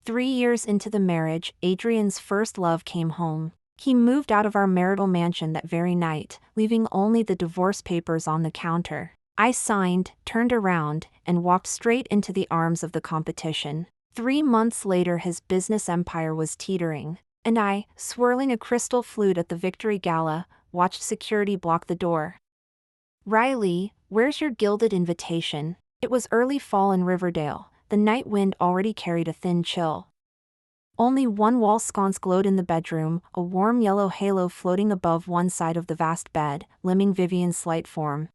3 years into the marriage, Adrian's first love came home. He moved out of our marital mansion that very night, leaving only the divorce papers on the counter. I signed, turned around, and walked straight into the arms of the competition. 3 months later, his business empire was teetering, and I, swirling a crystal flute at the victory gala, watched security block the door. "Riley, where's your gilded invitation?" It was early fall in Riverdale. The night wind already carried a thin chill. Only one wall sconce glowed in the bedroom, a warm yellow halo floating above one side of the vast bed, limning Vivian's slight form.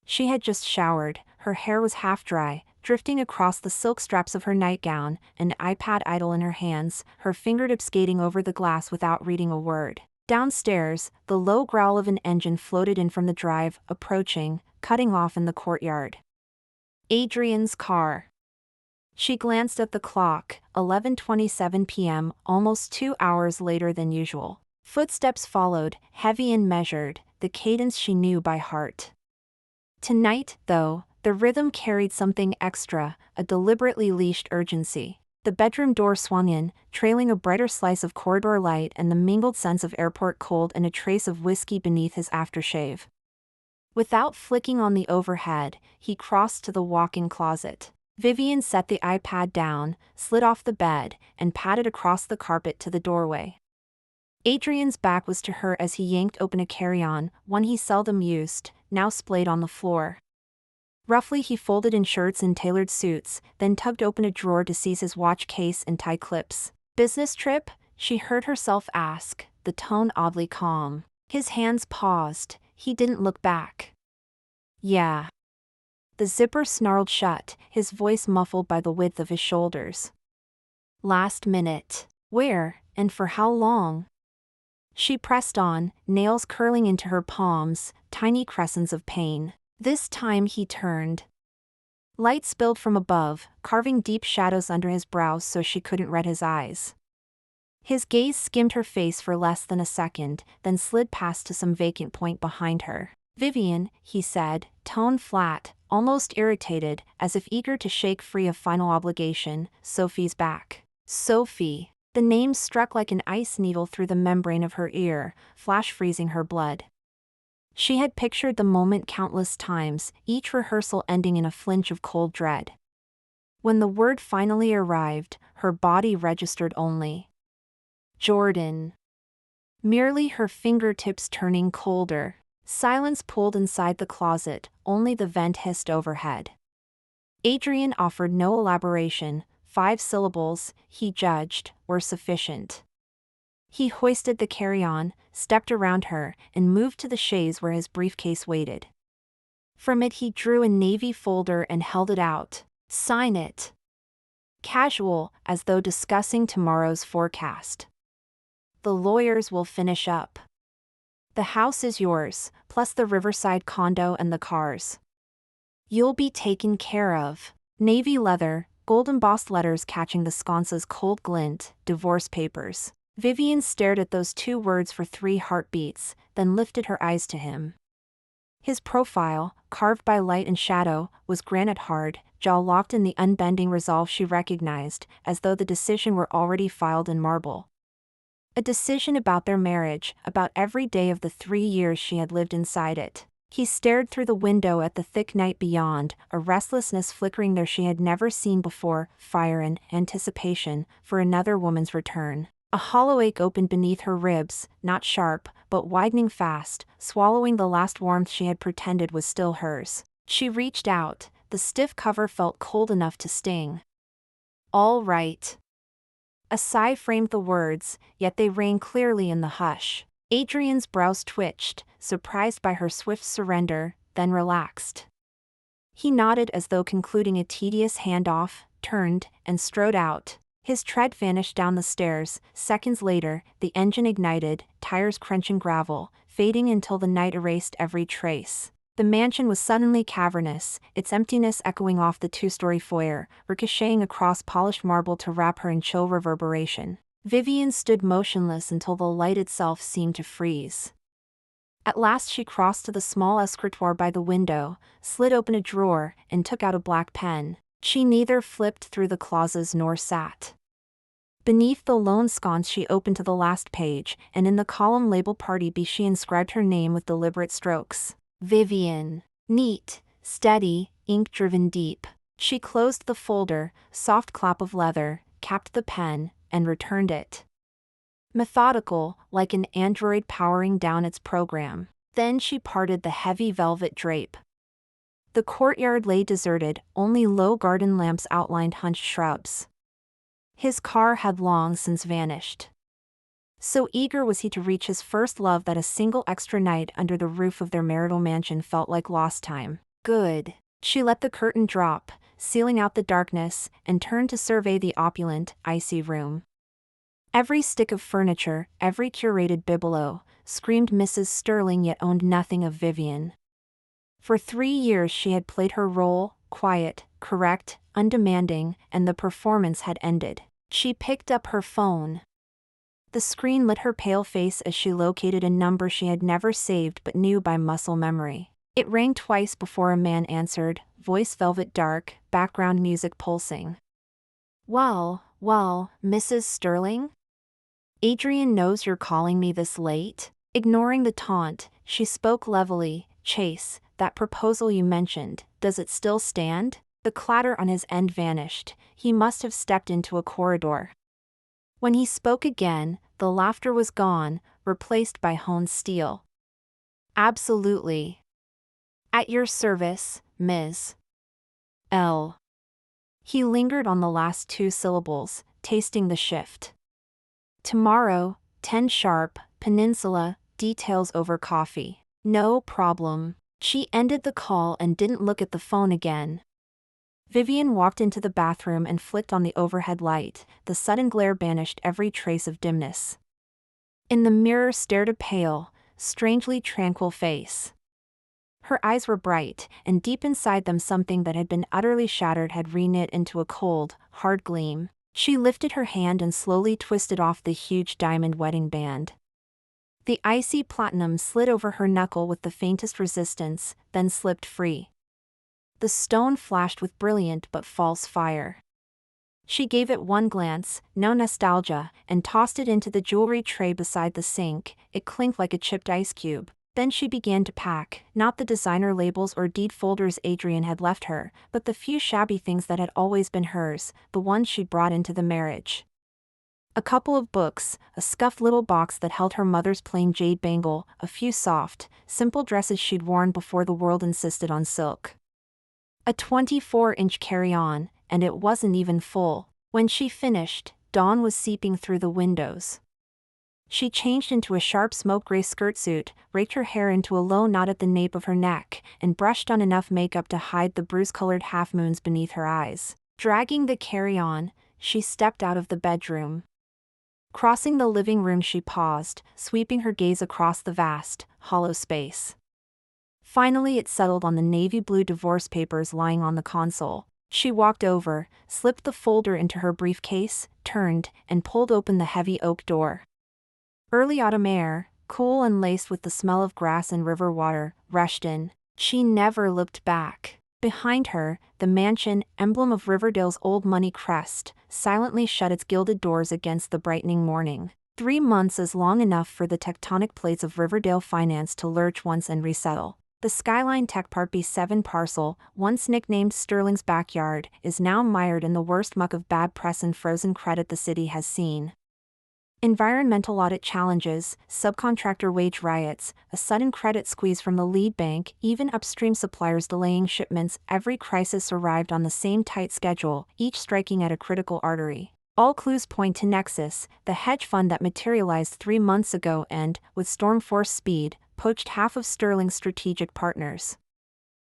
She had just showered, her hair was half dry, drifting across the silk straps of her nightgown, an iPad idle in her hands, her fingertips skating over the glass without reading a word. Downstairs, the low growl of an engine floated in from the drive, approaching, cutting off in the courtyard. Adrian's car. She glanced at the clock, 11:27 p.m., almost 2 hours later than usual. Footsteps followed, heavy and measured, the cadence she knew by heart. Tonight, though, the rhythm carried something extra, a deliberately leashed urgency. The bedroom door swung in, trailing a brighter slice of corridor light and the mingled sense of airport cold and a trace of whiskey beneath his aftershave. Without flicking on the overhead, he crossed to the walk-in closet. Vivian set the iPad down, slid off the bed, and padded across the carpet to the doorway. Adrian's back was to her as he yanked open a carry-on, one he seldom used, now splayed on the floor. Roughly he folded in shirts and tailored suits, then tugged open a drawer to seize his watch case and tie clips. "Business trip?" she heard herself ask, the tone oddly calm. His hands paused, he didn't look back. "Yeah." The zipper snarled shut, his voice muffled by the width of his shoulders. "Last minute. Where, and for how long?" She pressed on, nails curling into her palms, tiny crescents of pain. This time he turned. Light spilled from above, carving deep shadows under his brows so she couldn't read his eyes. His gaze skimmed her face for less than a second, then slid past to some vacant point behind her. "Vivian," he said, tone flat, almost irritated, as if eager to shake free of final obligation, "Sophie's back." Sophie. The name struck like an ice needle through the membrane of her ear, flash freezing her blood. She had pictured the moment countless times, each rehearsal ending in a flinch of cold dread. When the word finally arrived, her body registered only Jordan. Merely her fingertips turning colder. Silence pulled inside the closet, only the vent hissed overhead. Adrian offered no elaboration, 5 syllables, he judged, were sufficient. He hoisted the carry-on, stepped around her, and moved to the chaise where his briefcase waited. From it he drew a navy folder and held it out. "Sign it." Casual, as though discussing tomorrow's forecast. "The lawyers will finish up. The house is yours, plus the Riverside condo and the cars. You'll be taken care of." Navy leather, gold-embossed letters catching the sconce's cold glint, divorce papers. Vivian stared at those 2 words for 3 heartbeats, then lifted her eyes to him. His profile, carved by light and shadow, was granite hard, jaw locked in the unbending resolve she recognized, as though the decision were already filed in marble. A decision about their marriage, about every day of the 3 years she had lived inside it. He stared through the window at the thick night beyond, a restlessness flickering there she had never seen before, fire and anticipation for another woman's return. A hollow ache opened beneath her ribs, not sharp, but widening fast, swallowing the last warmth she had pretended was still hers. She reached out, the stiff cover felt cold enough to sting. "All right." A sigh framed the words, yet they rang clearly in the hush. Adrian's brows twitched, surprised by her swift surrender, then relaxed. He nodded as though concluding a tedious handoff, turned, and strode out. His tread vanished down the stairs. Seconds later, the engine ignited, tires crunching gravel, fading until the night erased every trace. The mansion was suddenly cavernous, its emptiness echoing off the 2-story foyer, ricocheting across polished marble to wrap her in chill reverberation. Vivian stood motionless until the light itself seemed to freeze. At last she crossed to the small escritoire by the window, slid open a drawer, and took out a black pen. She neither flipped through the clauses nor sat. Beneath the lone sconce she opened to the last page, and in the column labeled Party B she inscribed her name with deliberate strokes. Vivian. Neat, steady, ink driven deep. She closed the folder, soft clap of leather, capped the pen, and returned it. Methodical, like an android powering down its program. Then she parted the heavy velvet drape. The courtyard lay deserted, only low garden lamps outlined hunched shrubs. His car had long since vanished. So eager was he to reach his first love that a single extra night under the roof of their marital mansion felt like lost time. Good. She let the curtain drop, sealing out the darkness, and turned to survey the opulent, icy room. Every stick of furniture, every curated bibelot, screamed Mrs. Sterling yet owned nothing of Vivian. For 3 years she had played her role, quiet, correct, undemanding, and the performance had ended. She picked up her phone. The screen lit her pale face as she located a number she had never saved but knew by muscle memory. It rang twice before a man answered, voice velvet dark, background music pulsing. Well, Mrs. Sterling? Adrian knows you're calling me this late? Ignoring the taunt, she spoke levelly. Chase, that proposal you mentioned, does it still stand? The clatter on his end vanished. He must have stepped into a corridor. When he spoke again, the laughter was gone, replaced by honed steel. Absolutely. At your service, Ms. L. He lingered on the last 2 syllables, tasting the shift. Tomorrow, 10 sharp, Peninsula, details over coffee. No problem. She ended the call and didn't look at the phone again. Vivian walked into the bathroom and flicked on the overhead light. The sudden glare banished every trace of dimness. In the mirror stared a pale, strangely tranquil face. Her eyes were bright, and deep inside them something that had been utterly shattered had reknit into a cold, hard gleam. She lifted her hand and slowly twisted off the huge diamond wedding band. The icy platinum slid over her knuckle with the faintest resistance, then slipped free. The stone flashed with brilliant but false fire. She gave it one glance, no nostalgia, and tossed it into the jewelry tray beside the sink. It clinked like a chipped ice cube. Then she began to pack, not the designer labels or deed folders Adrian had left her, but the few shabby things that had always been hers, the ones she'd brought into the marriage. A couple of books, a scuffed little box that held her mother's plain jade bangle, a few soft, simple dresses she'd worn before the world insisted on silk. A 24-inch carry-on, and it wasn't even full. When she finished, dawn was seeping through the windows. She changed into a sharp smoke gray skirtsuit, raked her hair into a low knot at the nape of her neck, and brushed on enough makeup to hide the bruise-colored half-moons beneath her eyes. Dragging the carry-on, she stepped out of the bedroom. Crossing the living room she paused, sweeping her gaze across the vast, hollow space. Finally it settled on the navy blue divorce papers lying on the console. She walked over, slipped the folder into her briefcase, turned, and pulled open the heavy oak door. Early autumn air, cool and laced with the smell of grass and river water, rushed in. She never looked back. Behind her, the mansion, emblem of Riverdale's old money crest, silently shut its gilded doors against the brightening morning. 3 months is long enough for the tectonic plates of Riverdale finance to lurch once and resettle. The Skyline Tech Part B7 parcel, once nicknamed Sterling's backyard, is now mired in the worst muck of bad press and frozen credit the city has seen. Environmental audit challenges, subcontractor wage riots, a sudden credit squeeze from the lead bank, even upstream suppliers delaying shipments. Every crisis arrived on the same tight schedule, each striking at a critical artery. All clues point to Nexus, the hedge fund that materialized 3 months ago and, with storm force speed, poached half of Sterling's strategic partners.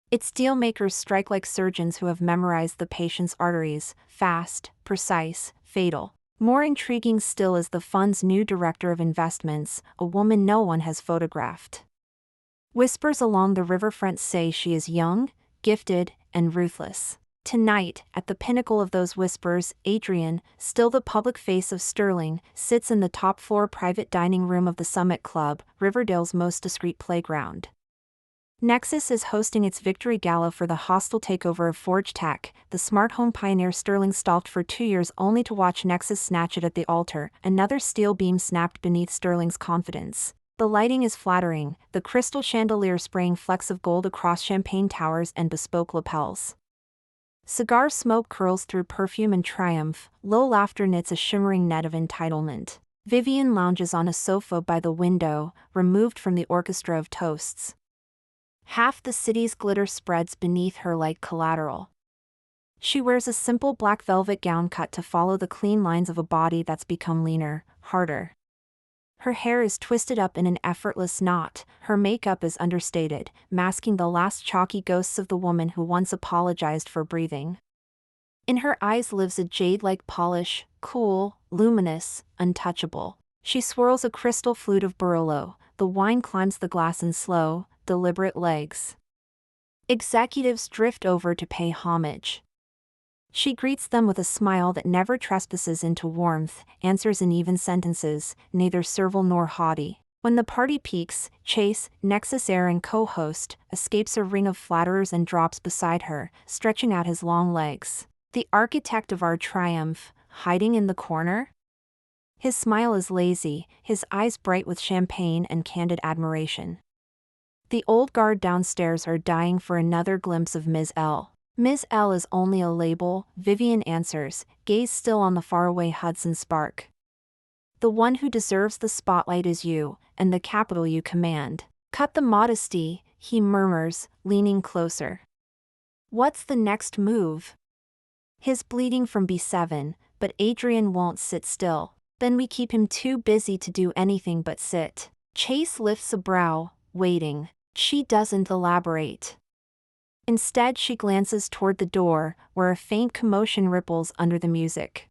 Its dealmakers strike like surgeons who have memorized the patient's arteries, fast, precise, fatal. More intriguing still is the fund's new director of investments, a woman no one has photographed. Whispers along the riverfront say she is young, gifted, and ruthless. Tonight, at the pinnacle of those whispers, Adrian, still the public face of Sterling, sits in the top-floor private dining room of the Summit Club, Riverdale's most discreet playground. Nexus is hosting its victory gala for the hostile takeover of Forge Tech. The smart home pioneer Sterling stalked for 2 years only to watch Nexus snatch it at the altar. Another steel beam snapped beneath Sterling's confidence. The lighting is flattering, the crystal chandelier spraying flecks of gold across champagne towers and bespoke lapels. Cigar smoke curls through perfume and triumph, low laughter knits a shimmering net of entitlement. Vivian lounges on a sofa by the window, removed from the orchestra of toasts. Half the city's glitter spreads beneath her like collateral. She wears a simple black velvet gown cut to follow the clean lines of a body that's become leaner, harder. Her hair is twisted up in an effortless knot, her makeup is understated, masking the last chalky ghosts of the woman who once apologized for breathing. In her eyes lives a jade-like polish, cool, luminous, untouchable. She swirls a crystal flute of Barolo, the wine climbs the glass in slow, deliberate legs. Executives drift over to pay homage. She greets them with a smile that never trespasses into warmth, answers in even sentences, neither servile nor haughty. When the party peaks, Chase, Nexus heir and co-host, escapes a ring of flatterers and drops beside her, stretching out his long legs. The architect of our triumph, hiding in the corner? His smile is lazy, his eyes bright with champagne and candid admiration. The old guard downstairs are dying for another glimpse of Ms. L. Ms. L is only a label, Vivian answers, gaze still on the faraway Hudson spark. The one who deserves the spotlight is you, and the capital you command. Cut the modesty, he murmurs, leaning closer. What's the next move? He's bleeding from B7, but Adrian won't sit still. Then we keep him too busy to do anything but sit. Chase lifts a brow, waiting. She doesn't elaborate. Instead she glances toward the door, where a faint commotion ripples under the music.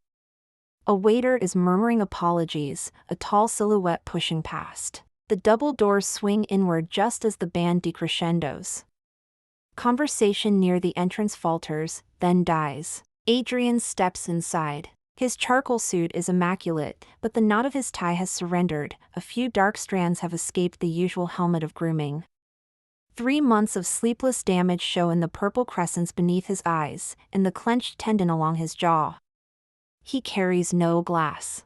A waiter is murmuring apologies, a tall silhouette pushing past. The double doors swing inward just as the band decrescendos. Conversation near the entrance falters, then dies. Adrian steps inside. His charcoal suit is immaculate, but the knot of his tie has surrendered, a few dark strands have escaped the usual helmet of grooming. 3 months of sleepless damage show in the purple crescents beneath his eyes, and the clenched tendon along his jaw. He carries no glass.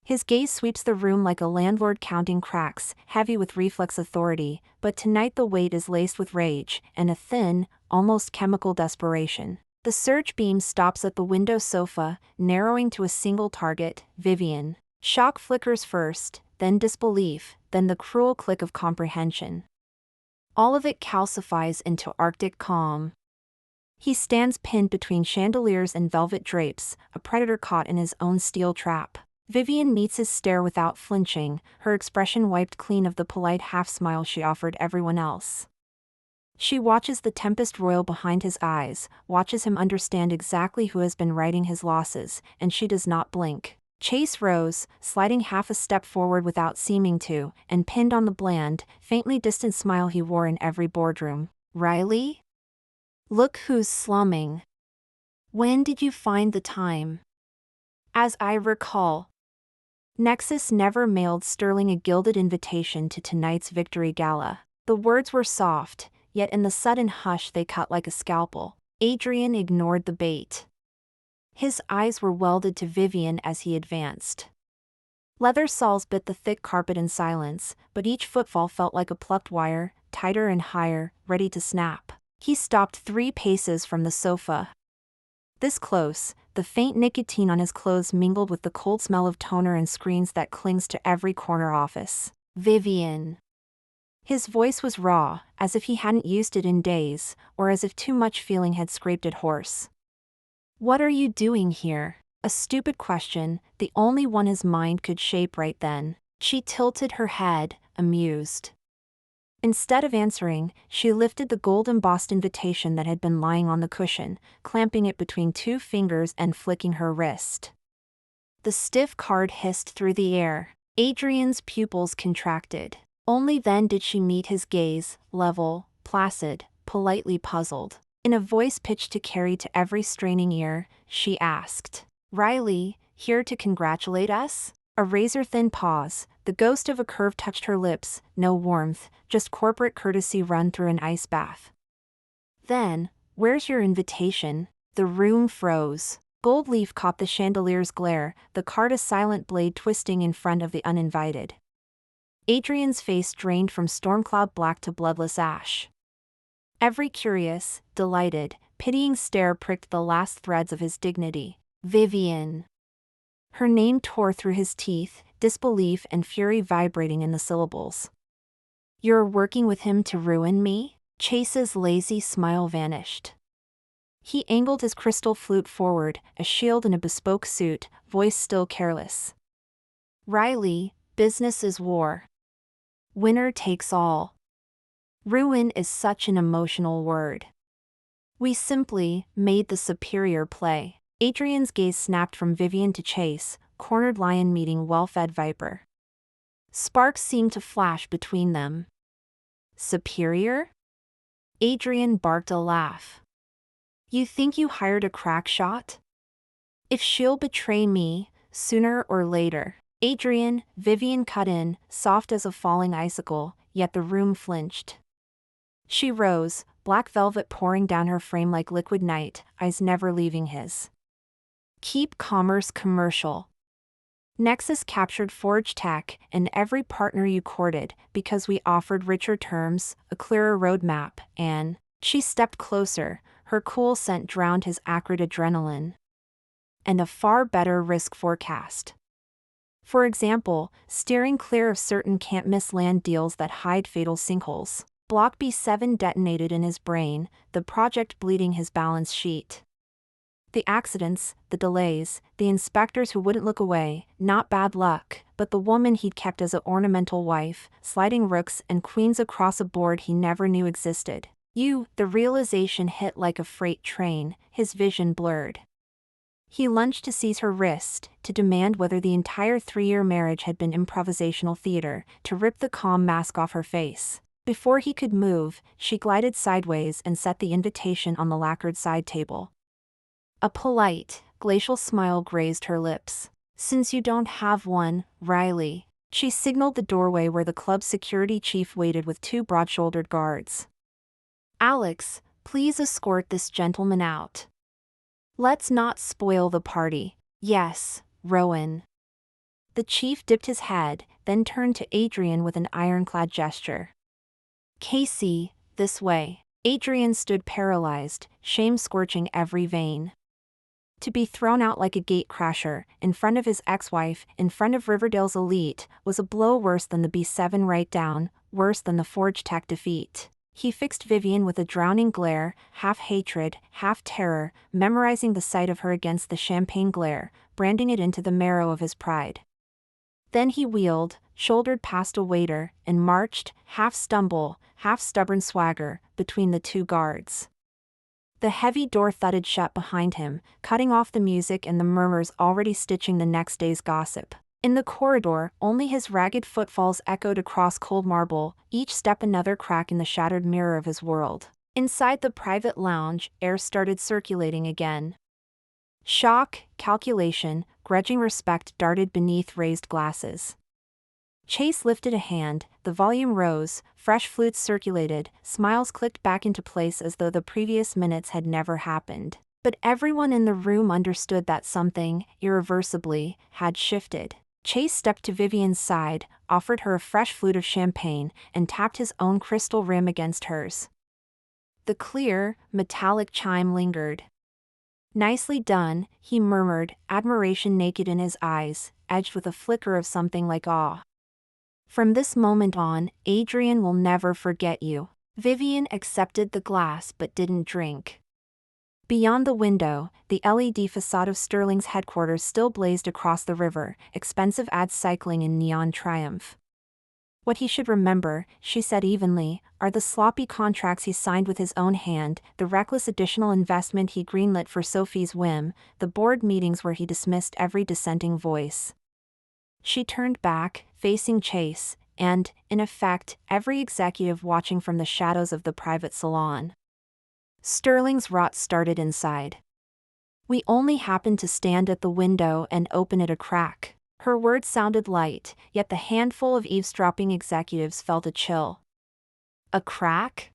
His gaze sweeps the room like a landlord counting cracks, heavy with reflex authority, but tonight the weight is laced with rage, and a thin, almost chemical desperation. The surge beam stops at the window sofa, narrowing to a single target, Vivian. Shock flickers first, then disbelief, then the cruel click of comprehension. All of it calcifies into Arctic calm. He stands pinned between chandeliers and velvet drapes, a predator caught in his own steel trap. Vivian meets his stare without flinching, her expression wiped clean of the polite half-smile she offered everyone else. She watches the tempest roil behind his eyes, watches him understand exactly who has been writing his losses, and she does not blink. Chase rose, sliding half a step forward without seeming to, and pinned on the bland, faintly distant smile he wore in every boardroom. Riley? Look who's slumming. When did you find the time? As I recall. Nexus never mailed Sterling a gilded invitation to tonight's victory gala. The words were soft, yet in the sudden hush they cut like a scalpel. Adrian ignored the bait. His eyes were welded to Vivian as he advanced. Leather soles bit the thick carpet in silence, but each footfall felt like a plucked wire, tighter and higher, ready to snap. He stopped 3 paces from the sofa. This close, the faint nicotine on his clothes mingled with the cold smell of toner and screens that clings to every corner office. Vivian. His voice was raw, as if he hadn't used it in days, or as if too much feeling had scraped it hoarse. What are you doing here? A stupid question, the only one his mind could shape right then. She tilted her head, amused. Instead of answering, she lifted the gold-embossed invitation that had been lying on the cushion, clamping it between 2 fingers and flicking her wrist. The stiff card hissed through the air. Adrian's pupils contracted. Only then did she meet his gaze, level, placid, politely puzzled. In a voice pitched to carry to every straining ear, she asked, Riley, here to congratulate us? A razor-thin pause, the ghost of a curve touched her lips, no warmth, just corporate courtesy run through an ice bath. Then, "Where's your invitation?" The room froze. Gold leaf caught the chandelier's glare, the card a silent blade twisting in front of the uninvited. Adrian's face drained from storm-cloud black to bloodless ash. Every curious, delighted, pitying stare pricked the last threads of his dignity. Vivian. Her name tore through his teeth, disbelief and fury vibrating in the syllables. "You're working with him to ruin me?" Chase's lazy smile vanished. He angled his crystal flute forward, a shield in a bespoke suit, voice still careless. "Riley, business is war. Winner takes all. Ruin is such an emotional word. We simply made the superior play." Adrian's gaze snapped from Vivian to Chase, cornered lion meeting well-fed viper. Sparks seemed to flash between them. "Superior?" Adrian barked a laugh. "You think you hired a crack shot? If she'll betray me, sooner or later." "Adrian," Vivian cut in, soft as a falling icicle, yet the room flinched. She rose, black velvet pouring down her frame like liquid night, eyes never leaving his. "Keep commerce commercial. Nexus captured Forge Tech and every partner you courted because we offered richer terms, a clearer roadmap, and..." She stepped closer, her cool scent drowned his acrid adrenaline. "And a far better risk forecast. For example, steering clear of certain can't-miss land deals that hide fatal sinkholes." Block B7 detonated in his brain, the project bleeding his balance sheet. The accidents, the delays, the inspectors who wouldn't look away, not bad luck, but the woman he'd kept as an ornamental wife, sliding rooks and queens across a board he never knew existed. The realization hit like a freight train, his vision blurred. He lunged to seize her wrist, to demand whether the entire 3-year marriage had been improvisational theater, to rip the calm mask off her face. Before he could move, she glided sideways and set the invitation on the lacquered side table. A polite, glacial smile grazed her lips. "Since you don't have one, Riley." She signaled the doorway where the club's security chief waited with 2 broad-shouldered guards. "Alex, please escort this gentleman out. Let's not spoil the party." "Yes, Rowan." The chief dipped his head, then turned to Adrian with an ironclad gesture. "Casey, this way." Adrian stood paralyzed, shame scorching every vein. To be thrown out like a gatecrasher, in front of his ex-wife, in front of Riverdale's elite, was a blow worse than the B7 write-down, worse than the Forge Tech defeat. He fixed Vivian with a drowning glare, half hatred, half terror, memorizing the sight of her against the champagne glare, branding it into the marrow of his pride. Then he wheeled, shouldered past a waiter, and marched, half stumble, half stubborn swagger, between the 2 guards. The heavy door thudded shut behind him, cutting off the music and the murmurs already stitching the next day's gossip. In the corridor, only his ragged footfalls echoed across cold marble, each step another crack in the shattered mirror of his world. Inside the private lounge, air started circulating again. Shock, calculation, grudging respect darted beneath raised glasses. Chase lifted a hand, the volume rose, fresh flutes circulated, smiles clicked back into place as though the previous minutes had never happened. But everyone in the room understood that something, irreversibly, had shifted. Chase stepped to Vivian's side, offered her a fresh flute of champagne, and tapped his own crystal rim against hers. The clear, metallic chime lingered. "Nicely done," he murmured, admiration naked in his eyes, edged with a flicker of something like awe. "From this moment on, Adrian will never forget you." Vivian accepted the glass but didn't drink. Beyond the window, the LED facade of Sterling's headquarters still blazed across the river, expensive ads cycling in neon triumph. "What he should remember," she said evenly, "are the sloppy contracts he signed with his own hand, the reckless additional investment he greenlit for Sophie's whim, the board meetings where he dismissed every dissenting voice." She turned back, facing Chase, and, in effect, every executive watching from the shadows of the private salon. Sterling's rot started inside. "We only happened to stand at the window and open it a crack." Her words sounded light, yet the handful of eavesdropping executives felt a chill. A crack?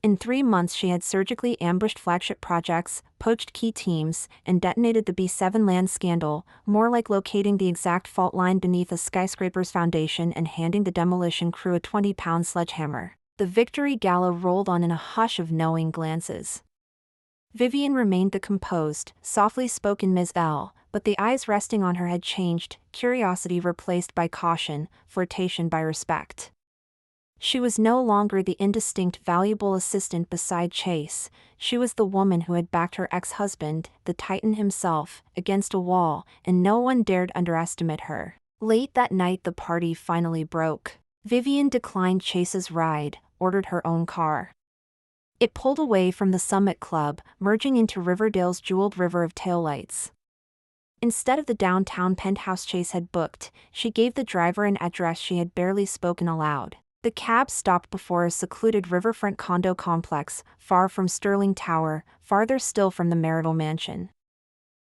In 3 months she had surgically ambushed flagship projects, poached key teams, and detonated the B7 land scandal, more like locating the exact fault line beneath a skyscraper's foundation and handing the demolition crew a 20-pound sledgehammer. The victory gala rolled on in a hush of knowing glances. Vivian remained the composed, softly spoken Ms. L, but the eyes resting on her had changed, curiosity replaced by caution, flirtation by respect. She was no longer the indistinct valuable assistant beside Chase, she was the woman who had backed her ex-husband, the Titan himself, against a wall, and no one dared underestimate her. Late that night the party finally broke. Vivian declined Chase's ride, ordered her own car. It pulled away from the Summit Club, merging into Riverdale's jeweled river of taillights. Instead of the downtown penthouse Chase had booked, she gave the driver an address she had barely spoken aloud. The cab stopped before a secluded riverfront condo complex, far from Sterling Tower, farther still from the marital mansion.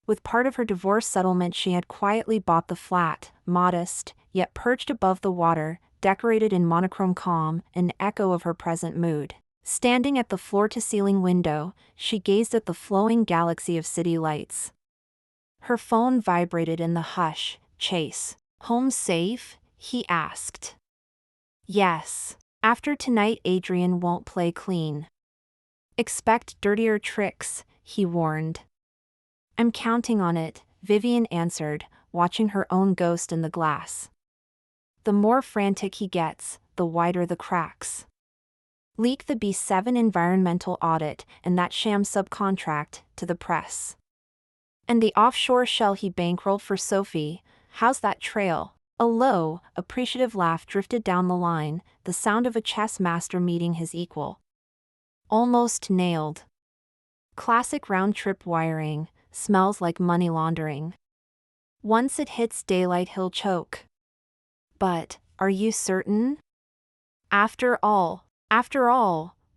With part of her divorce settlement she had quietly bought the flat, modest, yet perched above the water, decorated in monochrome calm, an echo of her present mood. Standing at the floor-to-ceiling window, she gazed at the flowing galaxy of city lights. Her phone vibrated in the hush. "Chase, home safe?" he asked. "Yes. After tonight Adrian won't play clean. Expect dirtier tricks," he warned. "I'm counting on it," Vivian answered, watching her own ghost in the glass. The more frantic he gets, the wider the cracks. Leak the B7 environmental audit and that sham subcontract to the press. And the offshore shell he bankrolled for Sophie, how's that trail? A low, appreciative laugh drifted down the line, the sound of a chess master meeting his equal. "Almost nailed. Classic round-trip wiring, smells like money laundering. Once it hits daylight he'll choke. But, are you certain? After all,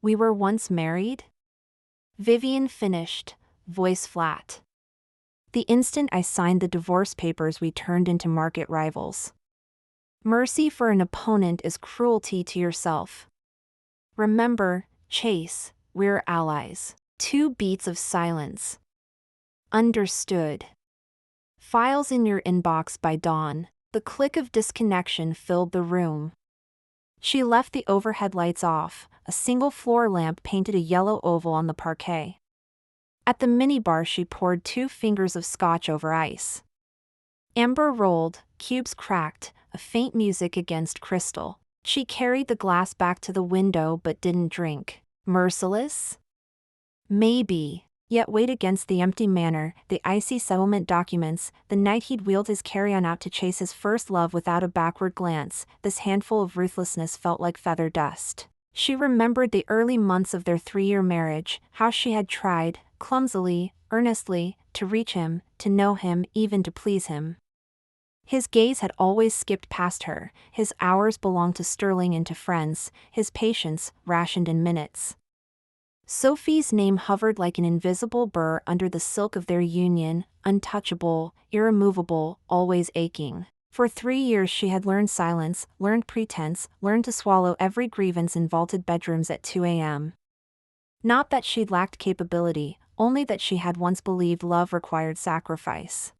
we were once married?" Vivian finished, voice flat. "The instant I signed the divorce papers we turned into market rivals. Mercy for an opponent is cruelty to yourself. Remember, Chase, we're allies." 2 beats of silence. "Understood. Files in your inbox by dawn." The click of disconnection filled the room. She left the overhead lights off, a single floor lamp painted a yellow oval on the parquet. At the minibar she poured 2 fingers of scotch over ice. Amber rolled, cubes cracked, a faint music against crystal. She carried the glass back to the window but didn't drink. Merciless? Maybe. Yet weighed against the empty manor, the icy settlement documents, the night he'd wheeled his carry-on out to chase his first love without a backward glance, this handful of ruthlessness felt like feather dust. She remembered the early months of their 3-year marriage, how she had tried, clumsily, earnestly, to reach him, to know him, even to please him. His gaze had always skipped past her, his hours belonged to Sterling and to friends, his patience, rationed in minutes. Sophie's name hovered like an invisible burr under the silk of their union, untouchable, irremovable, always aching. For 3 years she had learned silence, learned pretense, learned to swallow every grievance in vaulted bedrooms at 2 a.m. Not that she'd lacked capability, only that she had once believed love required sacrifice.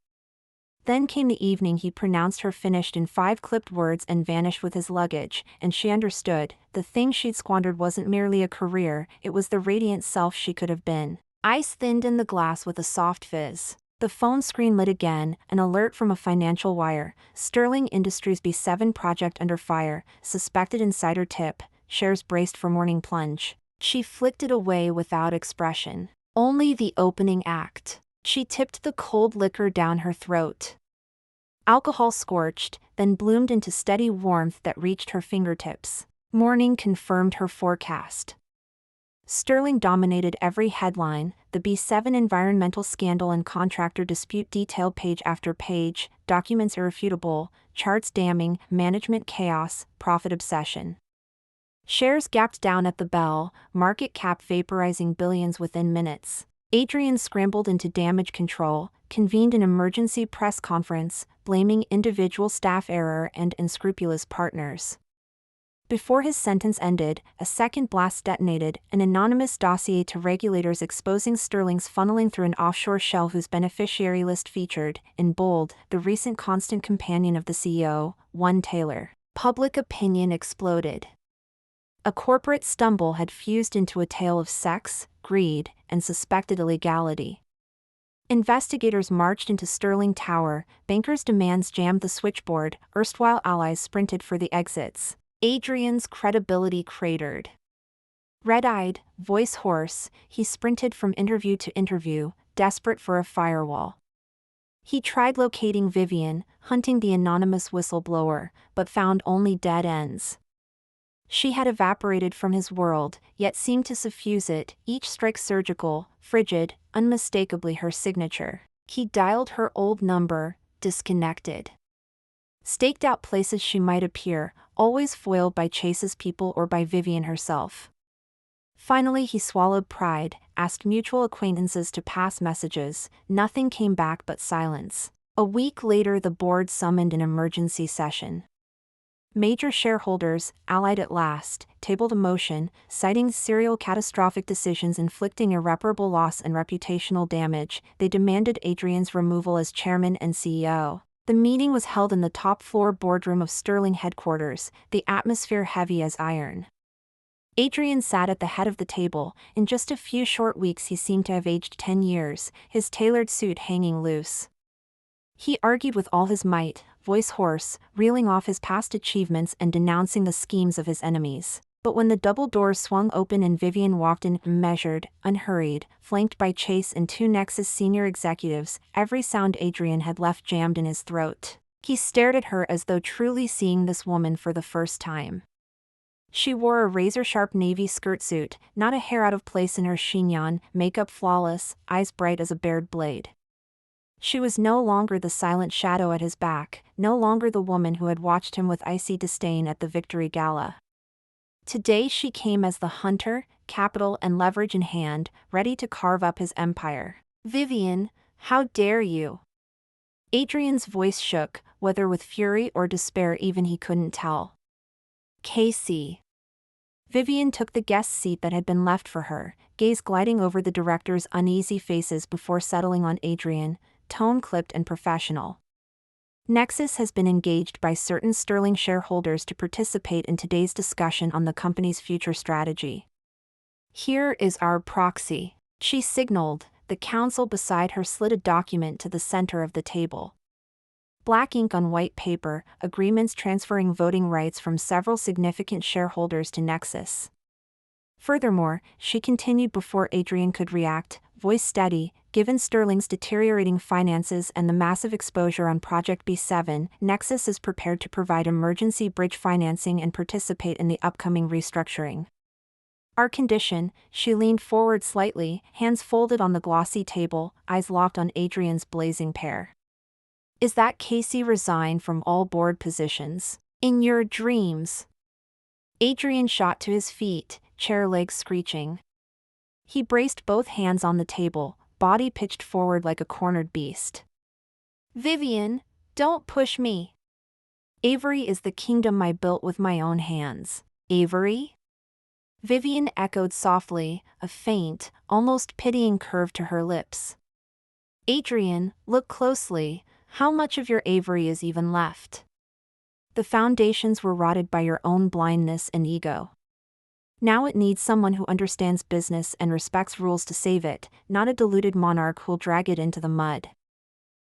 Then came the evening he pronounced her finished in 5 clipped words and vanished with his luggage, and she understood, the thing she'd squandered wasn't merely a career, it was the radiant self she could have been. Ice thinned in the glass with a soft fizz. The phone screen lit again, an alert from a financial wire. Sterling Industries B7 project under fire, suspected insider tip, shares braced for morning plunge. She flicked it away without expression. Only the opening act. She tipped the cold liquor down her throat. Alcohol scorched, then bloomed into steady warmth that reached her fingertips. Morning confirmed her forecast. Sterling dominated every headline, the B7 environmental scandal and contractor dispute detailed page after page, documents irrefutable, charts damning, management chaos, profit obsession. Shares gapped down at the bell, market cap vaporizing billions within minutes. Adrian scrambled into damage control, convened an emergency press conference, blaming individual staff error and unscrupulous partners. Before his sentence ended, a second blast detonated, an anonymous dossier to regulators exposing Sterling's funneling through an offshore shell whose beneficiary list featured, in bold, the recent constant companion of the CEO, one Taylor. Public opinion exploded. A corporate stumble had fused into a tale of sex, greed, and suspected illegality. Investigators marched into Sterling Tower, bankers' demands jammed the switchboard, erstwhile allies sprinted for the exits. Adrian's credibility cratered. Red-eyed, voice hoarse, he sprinted from interview to interview, desperate for a firewall. He tried locating Vivian, hunting the anonymous whistleblower, but found only dead ends. She had evaporated from his world, yet seemed to suffuse it, each strike surgical, frigid, unmistakably her signature. He dialed her old number, disconnected. Staked out places she might appear, always foiled by Chase's people or by Vivian herself. Finally he swallowed pride, asked mutual acquaintances to pass messages, nothing came back but silence. A week later the board summoned an emergency session. Major shareholders, allied at last, tabled a motion, citing serial catastrophic decisions inflicting irreparable loss and reputational damage. They demanded Adrian's removal as chairman and CEO. The meeting was held in the top-floor boardroom of Sterling headquarters, the atmosphere heavy as iron. Adrian sat at the head of the table. In just a few short weeks he seemed to have aged 10 years, his tailored suit hanging loose. He argued with all his might, voice hoarse, reeling off his past achievements and denouncing the schemes of his enemies. But when the double doors swung open and Vivian walked in, measured, unhurried, flanked by Chase and two Nexus senior executives, every sound Adrian had left jammed in his throat. He stared at her as though truly seeing this woman for the first time. She wore a razor-sharp navy skirt suit, not a hair out of place in her chignon, makeup flawless, eyes bright as a bared blade. She was no longer the silent shadow at his back, no longer the woman who had watched him with icy disdain at the victory gala. Today she came as the hunter, capital and leverage in hand, ready to carve up his empire. "Vivian, how dare you?" Adrian's voice shook, whether with fury or despair even he couldn't tell. "Casey." Vivian took the guest seat that had been left for her, gaze gliding over the directors' uneasy faces before settling on Adrian, tone clipped and professional. Nexus has been engaged by certain Sterling shareholders to participate in today's discussion on the company's future strategy. Here is our proxy, she signaled. The counsel beside her slid a document to the center of the table. Black ink on white paper, agreements transferring voting rights from several significant shareholders to Nexus. Furthermore, she continued before Adrian could react, voice steady, given Sterling's deteriorating finances and the massive exposure on Project B7, Nexus is prepared to provide emergency bridge financing and participate in the upcoming restructuring. Our condition, she leaned forward slightly, hands folded on the glossy table, eyes locked on Adrian's blazing pair. Is that Casey resign from all board positions? In your dreams. Adrian shot to his feet, chair legs screeching. He braced both hands on the table, body pitched forward like a cornered beast. "Vivian, don't push me. Avery is the kingdom I built with my own hands." "Avery?" Vivian echoed softly, a faint, almost pitying curve to her lips. "Adrian, look closely. How much of your Avery is even left?" The foundations were rotted by your own blindness and ego. Now it needs someone who understands business and respects rules to save it, not a deluded monarch who'll drag it into the mud.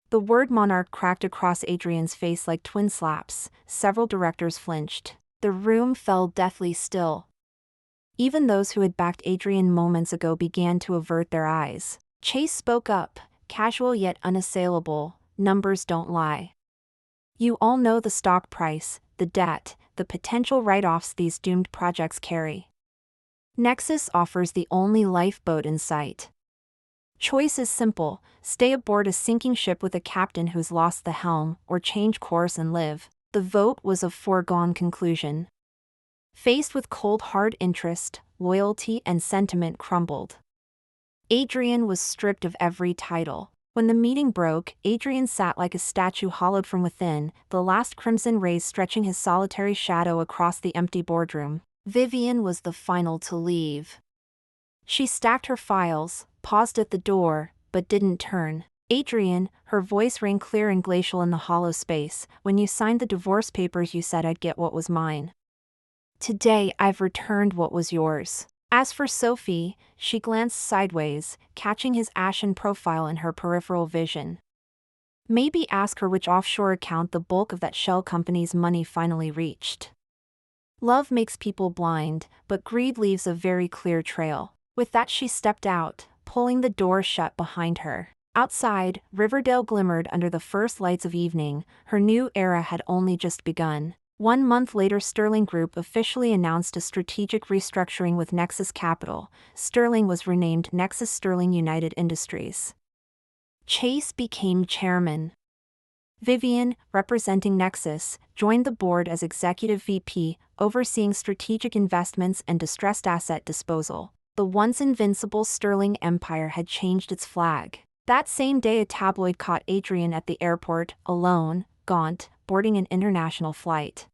The word monarch cracked across Adrian's face like twin slaps. Several directors flinched. The room fell deathly still. Even those who had backed Adrian moments ago began to avert their eyes. Chase spoke up, casual yet unassailable. "Numbers don't lie. You all know the stock price, the debt, the potential write-offs these doomed projects carry. Nexus offers the only lifeboat in sight. Choice is simple: stay aboard a sinking ship with a captain who's lost the helm, or change course and live." The vote was a foregone conclusion. Faced with cold hard interest, loyalty and sentiment crumbled. Adrian was stripped of every title. When the meeting broke, Adrian sat like a statue hollowed from within, the last crimson rays stretching his solitary shadow across the empty boardroom. Vivian was the final to leave. She stacked her files, paused at the door, but didn't turn. Adrian, her voice rang clear and glacial in the hollow space, when you signed the divorce papers you said I'd get what was mine. Today I've returned what was yours. As for Sophie, she glanced sideways, catching his ashen profile in her peripheral vision. Maybe ask her which offshore account the bulk of that shell company's money finally reached. Love makes people blind, but greed leaves a very clear trail. With that she stepped out, pulling the door shut behind her. Outside, Riverdale glimmered under the first lights of evening. Her new era had only just begun. 1 month later, Sterling Group officially announced a strategic restructuring with Nexus Capital. Sterling was renamed Nexus Sterling United Industries. Chase became chairman. Vivian, representing Nexus, joined the board as executive VP, overseeing strategic investments and distressed asset disposal. The once invincible Sterling empire had changed its flag. That same day, a tabloid caught Adrian at the airport, alone, gaunt, boarding an international flight.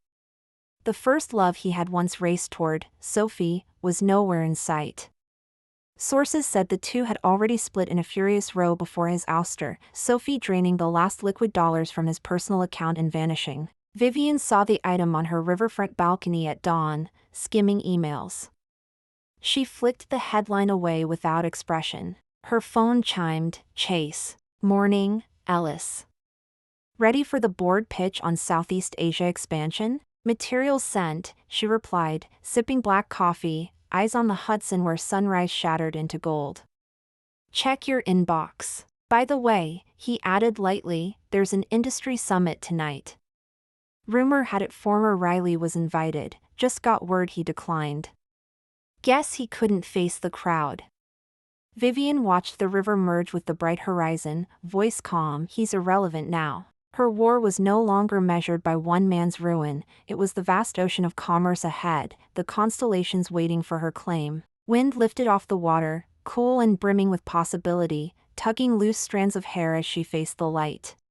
The first love he had once raced toward, Sophie, was nowhere in sight. Sources said the two had already split in a furious row before his ouster, Sophie draining the last liquid dollars from his personal account and vanishing. Vivian saw the item on her riverfront balcony at dawn, skimming emails. She flicked the headline away without expression. Her phone chimed, Chase. Morning, Ellis. Ready for the board pitch on Southeast Asia expansion? Materials sent, she replied, sipping black coffee, eyes on the Hudson where sunrise shattered into gold. Check your inbox. By the way, he added lightly, there's an industry summit tonight. Rumor had it former Riley was invited, just got word he declined. Guess he couldn't face the crowd. Vivian watched the river merge with the bright horizon, voice calm, he's irrelevant now. Her war was no longer measured by one man's ruin, it was the vast ocean of commerce ahead, the constellations waiting for her claim. Wind lifted off the water, cool and brimming with possibility, tugging loose strands of hair as she faced the light.